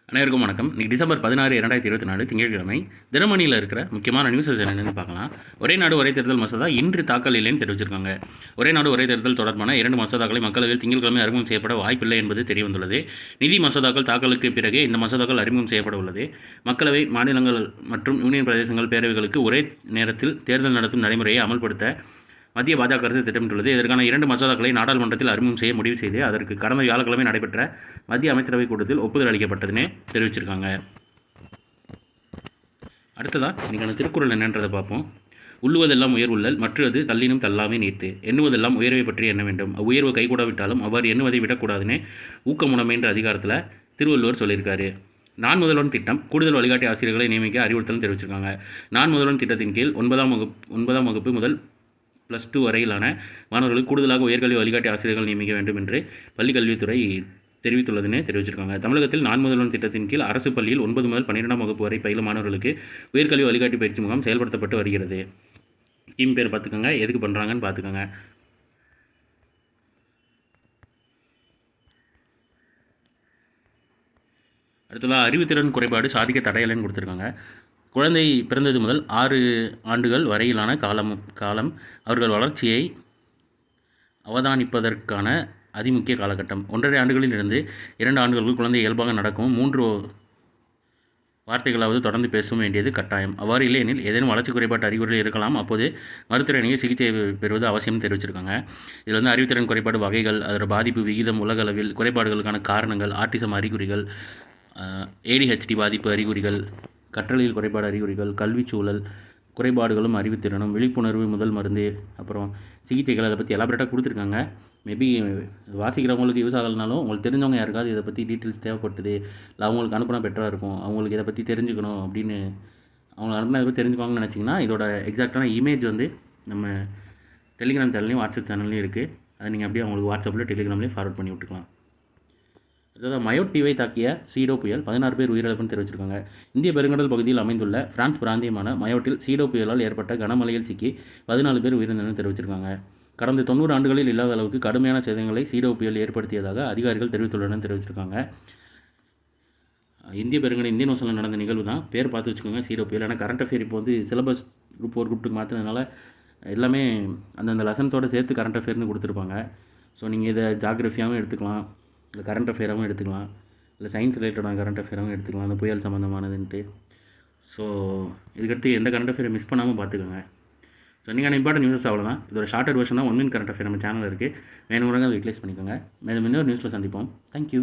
அனைவருக்கும் வணக்கம். இன்னைக்கு டிசம்பர் 16, 2024 திங்கட்கிழமை. தினமணியில் இருக்கிற முக்கியமான நியூஸஸ் என்னென்னு பார்க்கலாம். ஒரே நாடு ஒரே தேர்தல் மசோதா இன்று தாக்கல் இல்லைன்னு தெரிவிச்சிருக்காங்க. ஒரே நாடு ஒரே தேர்தல் தொடர்பான 2 மசோதாக்களை மக்களவையில் திங்கட்கிழமை அறிமுகம் செய்யப்பட வாய்ப்பில்லை என்பது தெரியவந்துள்ளது. நிதி மசோதாக்கள் தாக்கலுக்கு பிறகே இந்த மசோதாக்கள் அறிமுகம் செய்யப்பட உள்ளது. மக்களவை, மாநிலங்கள் மற்றும் யூனியன் பிரதேசங்கள் பேரவைகளுக்கு ஒரே நேரத்தில் தேர்தல் நடத்தும் நடைமுறையை அமல்படுத்த மத்திய பாஜக அரசு திட்டமிட்டுள்ளது. இதற்கான 2 மசோதாக்களை நாடாளுமன்றத்தில் அறிமுகம் செய்ய முடிவு செய்து அதற்கு கடந்த வியாழக்கிழமை நடைபெற்ற மத்திய அமைச்சரவை கூட்டத்தில் ஒப்புதல் அளிக்கப்பட்டதுன்னு தெரிவிச்சிருக்காங்க. அடுத்ததா இன்னைக்கான திருக்குறள் என்னன்றதை பார்ப்போம். உள்ளுவதெல்லாம் உயர்வுள்ளல் மற்றது தள்ளினும் தள்ளாமே நீர்த்து எண்ணுவதெல்லாம் உயர்வை பற்றி எண்ண வேண்டும், அவ்வுயர்வு கைகூடாவிட்டாலும் அவ்வாறு எண்ணுவதை விடக்கூடாதுன்னு ஊக்கமுடைமைன்ற அதிகாரத்தில் திருவள்ளுவர் சொல்லியிருக்காரு. நான் முதல்வன் திட்டம் கூடுதல் வழிகாட்டி ஆசிரியர்களை நியமிக்க அறிவுறுத்தல் தெரிவிச்சிருக்காங்க. நான் முதல்வன் திட்டத்தின் கீழ் 9ஆம் வகுப்பு முதல் +2 வரையிலான மாணவர்களுக்கு கூடுதலாக உயர்கல்வி வழிகாட்டி ஆசிரியர்கள் நியமிக்க வேண்டும் என்று பள்ளிக்கல்வித்துறை தெரிவித்துள்ளதுன்னு தெரிவிச்சிருக்காங்க. தமிழகத்தில் நான் முதல்வன் திட்டத்தின் கீழ் அரசு பள்ளியில் 9 முதல் 12ஆம் வகுப்பு வரை பயிலும் மாணவர்களுக்கு உயர்கல்வி வழிகாட்டி பயிற்சி முகாம் செயல்படுத்தப்பட்டு வருகிறது. ஸ்கீம் பேர் பார்த்துக்கோங்க, எதுக்கு பண்ணுறாங்கன்னு பார்த்துக்கோங்க. அடுத்ததாக அறிவுத்திறன் குறைபாடு சாதிக்க தடையில்லைன்னு கொடுத்துருக்காங்க. குழந்தை பிறந்தது முதல் 6 ஆண்டுகள் வரையிலான காலம் அவர்கள் வளர்ச்சியை அவதானிப்பதற்கான அதிமுக்கிய காலகட்டம். 1.5 ஆண்டுகளில் இருந்து 2 ஆண்டுகளுக்கு குழந்தை இயல்பாக நடக்கும் 3 வார்த்தைகளாவது தொடர்ந்து பேச வேண்டியது கட்டாயம். அவ்வாறு இல்லையெனில் ஏதேனும் வளர்ச்சி குறைபாட்டு அறிகுறிகள் இருக்கலாம். அப்போது மருத்துவ அணியை சிகிச்சை பெறுவது அவசியம் தெரிவிச்சிருக்காங்க. இதில் அறிவுத்திறன் குறைபாடு வகைகள், அதோட பாதிப்பு விகிதம், உலக அளவில் குறைபாடுகளுக்கான காரணங்கள், ஆட்டிசம் அறிகுறிகள், ADHD பாதிப்பு அறிகுறிகள், கற்றலில் குறைபாடு அறிகுறிகள், கல்விச்சூழல் குறைபாடுகளும் அறிவுத்திறனும், விழிப்புணர்வு, முதல் மருந்து, அப்புறம் சிகிச்சைகள், அதை பற்றி எலாபரேட்டாக கொடுத்துருக்காங்க. மேபி வாசிக்கிறவங்களுக்கு யூஸ் ஆகலைனாலும் உங்களுக்கு தெரிஞ்சவங்க யாருக்காவது இதை பற்றி டீட்டெயில்ஸ் தேவைப்பட்டுது, இல்லை அவங்களுக்கு அனுப்பினா பெட்டராக இருக்கும், அவங்களுக்கு இதை பற்றி தெரிஞ்சுக்கணும் அப்படின்னு அவங்க அனுப்பினா இதை பற்றி தெரிஞ்சுக்கோங்கன்னு நினச்சிங்கன்னா இதோட எக்ஸாக்டான இமேஜ் நம்ம டெலிகிராம் சேனல்லையும் வாட்ஸ்அப் சேனல்லையும் இருக்குது. அதை நீங்கள் அப்படியே அவங்களுக்கு வாட்ஸ்அப்பில் டெலிகிராம்லேயும் ஃபார்வர்ட் பண்ணி விட்டுக்கலாம். அதாவது மயோட் தீவை தாக்கிய சீடோ புயல் 16 பேர் உயிரிழப்புன்னு தெரிவிச்சிருக்காங்க. இந்திய பெருங்கடல் பகுதியில் அமைந்துள்ள பிரான்ஸ் பிராந்தியமான மயோட்டில் சீடோ புயலால் ஏற்பட்ட கனமழையில் சிக்கி 14 பேர் உயிரிழந்தனர் தெரிவிச்சிருக்காங்க. கடந்த 90 ஆண்டுகளில் இல்லாத அளவுக்கு கடுமையான சேதங்களை சீடோ புயல் ஏற்படுத்தியதாக அதிகாரிகள் தெரிவித்துள்ளனர் தெரிவிச்சிருக்காங்க. இந்திய பெருங்கடல் இந்தியன் ஓஷனில் நடந்த நிகழ்வு தான், பேர் பார்த்து வச்சுக்கோங்க, சீடோ புயல். ஏன்னா கரண்ட் அஃபேர் இப்போ சிலபஸ் குரூப் 4 குரூப் 2 மாற்றினதுனால எல்லாமே அந்தந்த லெசன்ஸோடு சேர்த்து கரண்ட் அஃபேர்னு கொடுத்துருப்பாங்க. ஸோ நீங்கள் இதை ஜாகிரஃபியாகவும் எடுத்துக்கலாம், இல்லை கரண்ட் அஃபேராகவும் எடுத்துக்கலாம், இல்லை சயின்ஸ் ரிலேட்டடான கரண்ட் அஃபேராகவும் எடுத்துக்கலாம், அந்த புயல் சம்மந்தமானதுன்ட்டு. ஸோ இதுக்கடுத்து எந்த கரண்ட் அஃபேரை மிஸ் பண்ணாமல் பார்த்துக்கோங்க. ஸோ நீங்கள் இம்பார்ட்டன்ட் நியூஸஸ் அவ்வளோதான். இதோட ஷார்ட்டட் வெர்ஷன் தான் 1 மினிட் கரண்ட் அஃபேர் நம்ம சேனல் இருக்குது. வேணுங்கிறவங்க அதை யூட்டிலைஸ் பண்ணிக்கோங்க. மேலும் இன்னொரு நியூஸில் சந்திப்போம். தேங்க்யூ.